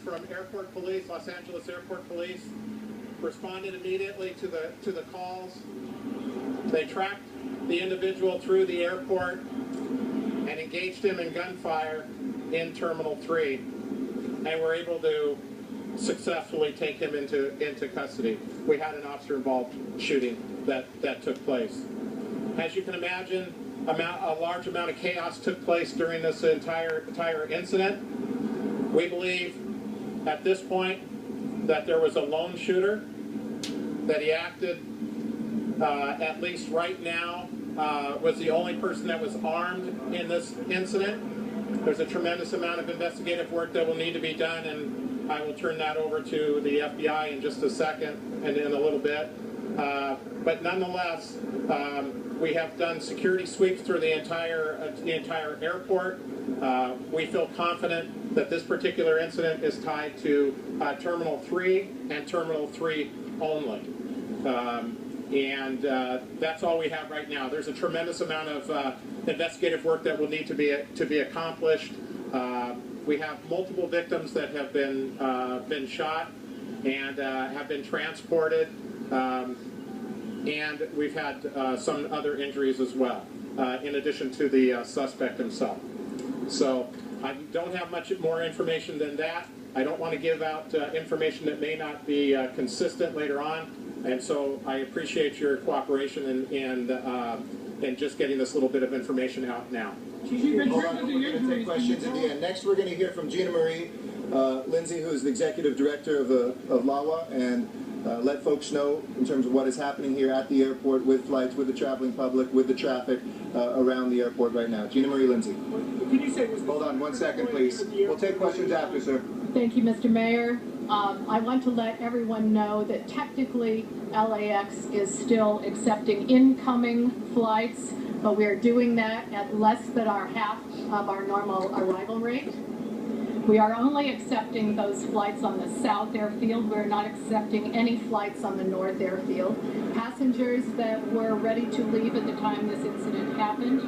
from Airport Police, Los Angeles Airport Police, responded immediately to the calls. They tracked the individual through the airport and engaged him in gunfire in Terminal 3, and were able to successfully take him into custody. We had an officer-involved shooting that took place. As you can imagine, a large amount of chaos took place during this entire incident. We believe at this point that there was a lone shooter, that he acted, at least right now, was the only person that was armed in this incident. There's a tremendous amount of investigative work that will need to be done, and I will turn that over to the FBI in just a second and in a little bit. But nonetheless, we have done security sweeps through the entire airport. We feel confident that this particular incident is tied to Terminal 3 and Terminal 3 only. And that's all we have right now. There's a tremendous amount of investigative work that will need to be accomplished. We have multiple victims that have been shot and have been transported, and we've had some other injuries as well, in addition to the suspect himself. So I don't have much more information than that. I don't want to give out information that may not be consistent later on. And so I appreciate your cooperation and just getting this little bit of information out now. Hold on, we're going to take questions at the end. Next, we're going to hear from Gina Marie Lindsay, who is the executive director of LAWA, and let folks know in terms of what is happening here at the airport with flights, with the traveling public, with the traffic around the airport right now. Gina Marie Lindsay. Can you say Hold on 1 second, please. We'll take questions after, sir. Thank you, Mr. Mayor. I want to let everyone know that technically LAX is still accepting incoming flights, but we are doing that at less than half of our normal arrival rate. We are only accepting those flights on the south airfield. We're not accepting any flights on the north airfield. Passengers that were ready to leave at the time this incident happened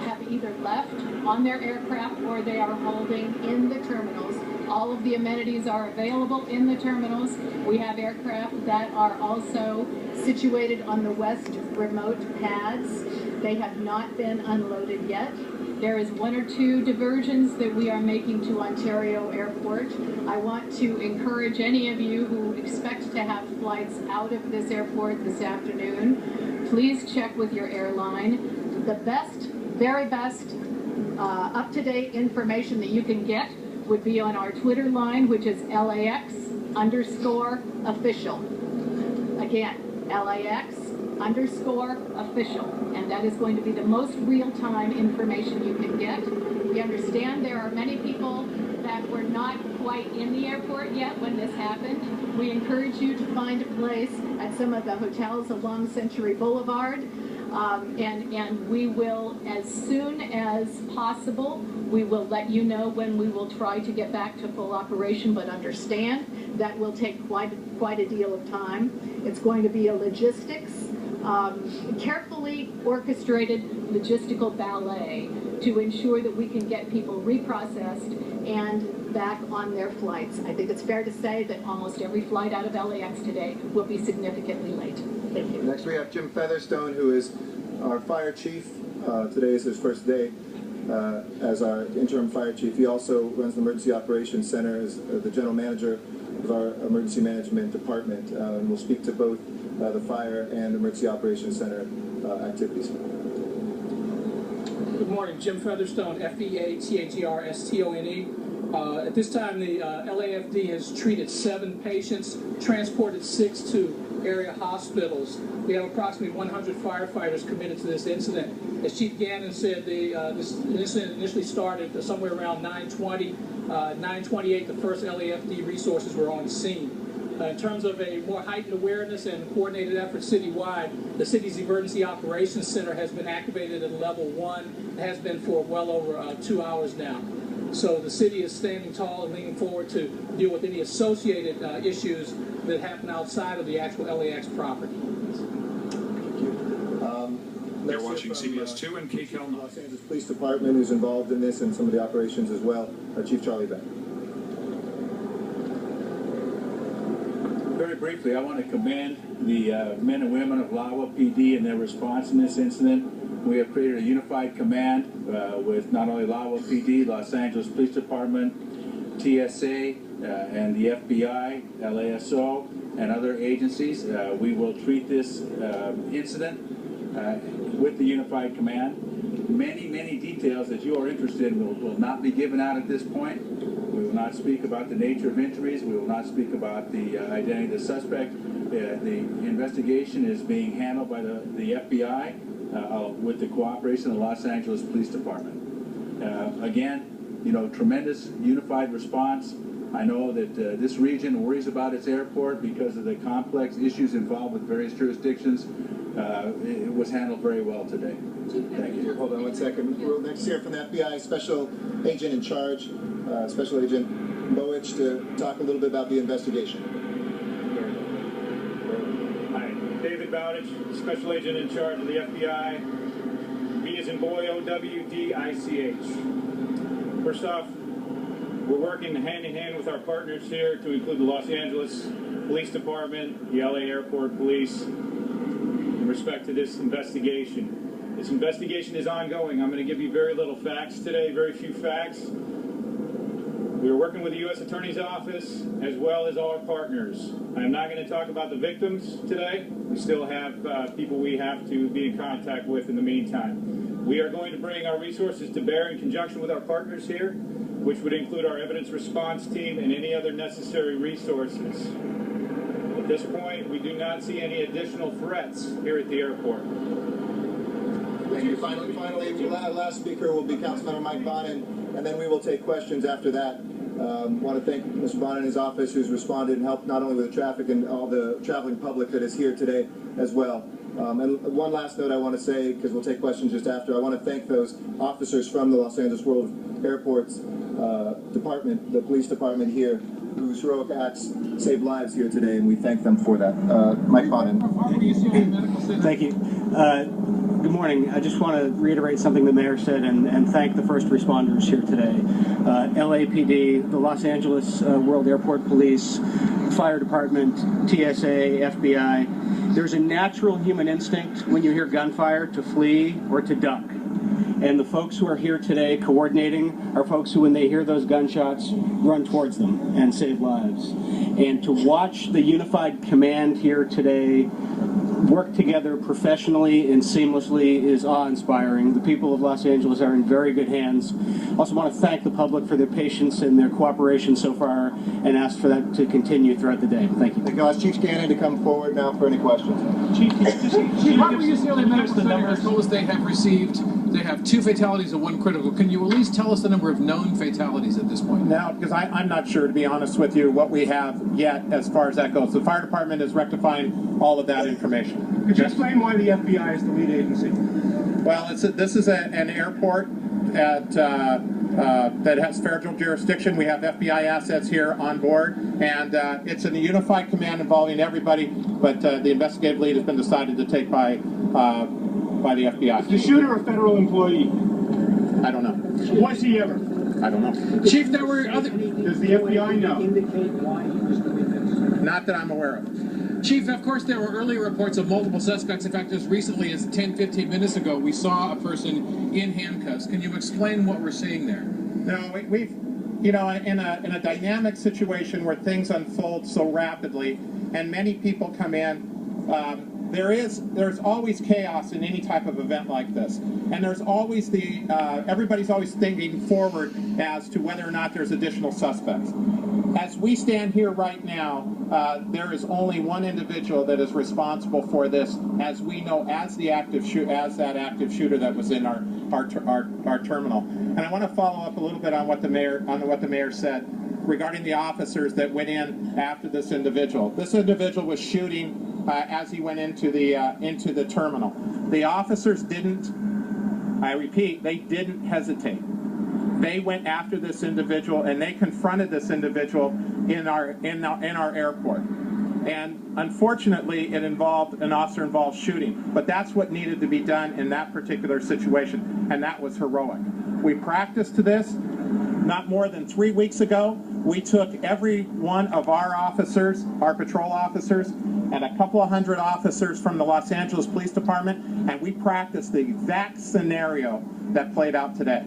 have either left on their aircraft or they are holding in the terminals. All of the amenities are available in the terminals. We have aircraft that are also situated on the west remote pads. They have not been unloaded yet. There is 1 or 2 diversions that we are making to Ontario Airport. I want to encourage any of you who expect to have flights out of this airport this afternoon, please check with your airline. The best, very best, up-to-date information that you can get would be on our Twitter line, which is LAX_official. Again, LAX_official. And that is going to be the most real-time information you can get. We understand there are many people that were not quite in the airport yet when this happened. We encourage you to find a place at some of the hotels along Century Boulevard. And we will, as soon as possible, we will let you know when we will try to get back to full operation, but understand that will take quite a deal of time. It's going to be a logistics, carefully orchestrated logistical ballet to ensure that we can get people reprocessed and back on their flights. I think it's fair to say that almost every flight out of LAX today will be significantly late. Thank you. Next we have Jim Featherstone, who is our fire chief. Today is his first day as our interim fire chief. He also runs the Emergency Operations Center as the general manager of our emergency management department. And we'll speak to both the fire and Emergency Operations Center activities. Good morning, Jim Featherstone, Featherstone. At this time, the LAFD has treated 7 patients, transported 6 to area hospitals. We have approximately 100 firefighters committed to this incident. As Chief Gannon said, this incident initially started somewhere around 9:20. 9:28, the first LAFD resources were on scene. In terms of a more heightened awareness and coordinated effort citywide, the city's Emergency Operations Center has been activated at level 1. It has been for well over 2 hours now. So the city is standing tall and leaning forward to deal with any associated issues that happen outside of the actual LAX property. They're watching CBS 2 and KCAL 9. Los Angeles Police Department, who's involved in this and some of the operations as well. Chief Charlie Beck. very briefly, I want to commend the men and women of LAWA PD and their response in this incident. We have created a unified command with not only LAWA PD, Los Angeles Police Department, TSA, and the FBI, LASO, and other agencies. We will treat this incident with the unified command. Many details that you are interested in will not be given out at this point. We will not speak about the nature of injuries. We will not speak about the identity of the suspect. The investigation is being handled by the FBI with the cooperation of the Los Angeles Police Department. Again, you know, tremendous unified response. I know that this region worries about its airport because of the complex issues involved with various jurisdictions. It was handled very well today. Thank you. Hold on one second. We'll next hear from the FBI Special Agent in Charge, Special Agent Bowich, to talk a little bit about the investigation. Hi, David Bowditch, Special Agent in Charge of the FBI. B as in boy, O-W-D-I-C-H. First off, we're working hand in hand with our partners here to include the Los Angeles Police Department, the LA Airport Police, in respect to this investigation. This investigation is ongoing. I'm going to give you very little facts today, very few facts. We are working with the U.S. Attorney's Office as well as all our partners. I'm not going to talk about the victims today. We still have people we have to be in contact with in the meantime. We are going to bring our resources to bear in conjunction with our partners here, which would include our evidence response team and any other necessary resources. At this point, we do not see any additional threats here at the airport. Thank you. Finally, last speaker will be Councilmember Mike Bonin, and then we will take questions after that. Want to thank Mr. Bonin and his office, who's responded and helped not only with the traffic and all the traveling public that is here today as well. And one last note I want to say, because we'll take questions just after, I want to thank those officers from the Los Angeles World Airports Department, the police department here, whose heroic acts saved lives here today, and we thank them for that. Mike Bonin. Thank you. Good morning. I just want to reiterate something the mayor said and thank the first responders here today. LAPD, the Los Angeles World Airport Police, Fire Department, TSA, FBI. There's a natural human instinct when you hear gunfire to flee or to duck. And the folks who are here today coordinating are folks who, when they hear those gunshots, run towards them and save lives. And to watch the unified command here today work together professionally and seamlessly is awe-inspiring. The people of Los Angeles are in very good hands. Also want to thank the public for their patience and their cooperation so far and ask for that to continue throughout the day. Thank you. Thank you. I'll ask Chief Scannon to come forward now for any questions. Chief, how many UCLA medical centers told us they have received? They have 2 fatalities and 1 critical. Can you at least tell us the number of known fatalities at this point? Now, because I'm not sure, to be honest with you, what we have yet as far as that goes. The fire department is rectifying all of that information. Could you explain why the FBI is the lead agency? Well, this is an airport that has federal jurisdiction. We have FBI assets here on board, and it's a unified command involving everybody, but the investigative lead has been decided to take by the FBI. Is the shooter a federal employee? I don't know. Was he ever? I don't know. Chief, there were other... Does the FBI know? Indicate why he was doing this? Not that I'm aware of. Chief, of course, there were earlier reports of multiple suspects. In fact, as recently as 10-15 minutes ago, we saw a person in handcuffs. Can you explain what we're seeing there? No, we've, you know, in a dynamic situation where things unfold so rapidly and many people come in, there's always chaos in any type of event like this, and there's always everybody's always thinking forward as to whether or not there's additional suspects. As we stand here right now, there is only one individual that is responsible for this, as we know, as that active shooter that was in our terminal. And I want to follow up a little bit on what the mayor said regarding the officers that went in after this individual. This individual was shooting as he went into the terminal. The officers didn't, I repeat, they didn't hesitate. They went after this individual and they confronted this individual in our airport. And unfortunately, an officer-involved shooting. But that's what needed to be done in that particular situation, and that was heroic. We practiced to this not more than 3 weeks ago. we took every one of our officers, our patrol officers, and a couple of hundred officers from the Los Angeles Police Department, and we practiced the exact scenario that played out today.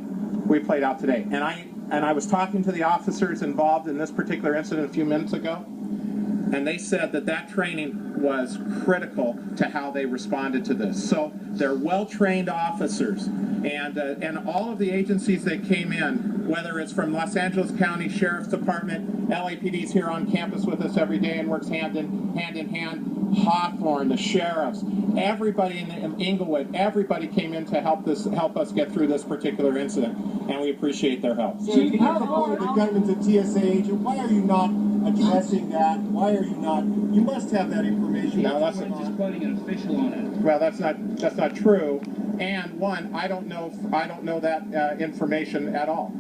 And I was talking to the officers involved in this particular incident a few minutes ago, and they said that that training was critical to how they responded to this. So they're well-trained officers, and all of the agencies that came in, whether it's from Los Angeles County Sheriff's Department, LAPD's here on campus with us every day and works hand in hand, Hawthorne, the sheriffs, everybody in Inglewood, everybody came in to help us get through this particular incident, and we appreciate their help. So you have reported the gunman to TSA agent. Why are you not addressing that? Why are you not? You must have that information. No, that's Just putting an official on it. well, that's not true. And one, I don't know that information at all.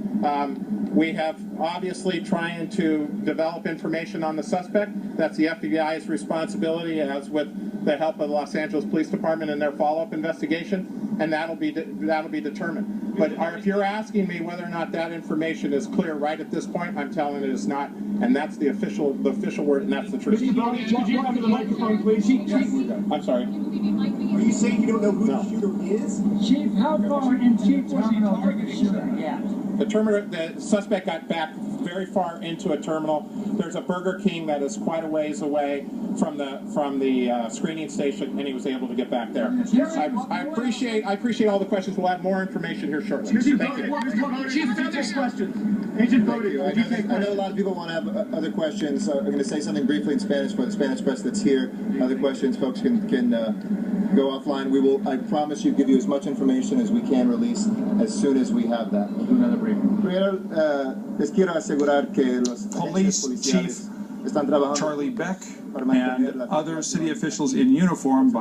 We have obviously trying to develop information on the suspect. That's the FBI's responsibility, as with the help of the Los Angeles Police Department in their follow-up investigation, and that'll be determined. But if you're asking me whether or not that information is clear right at this point, I'm telling it it's not, and that's the official word, and that's the truth. Could you come to the microphone, please? I'm sorry. Are you saying you don't know who the shooter is? Chief, how far into the terminal did the shooter get? The suspect got back very far into a terminal. There's a Burger King that is quite a ways away from the screening station, and he was able to get back there. I appreciate all the questions. We'll have more information here shortly. Thank you. Chief, further questions. Agent Bodie, I know a lot of people want to have other questions. I'm going to say something briefly in Spanish for the Spanish press that's here. Other questions, folks can go offline. We will, I promise you, give you as much information as we can release as soon as we have that. We'll do another briefing. Primero, les quiero asegurar que los Police Chief están trabajando Charlie Beck para mantener and la other city officials in uniform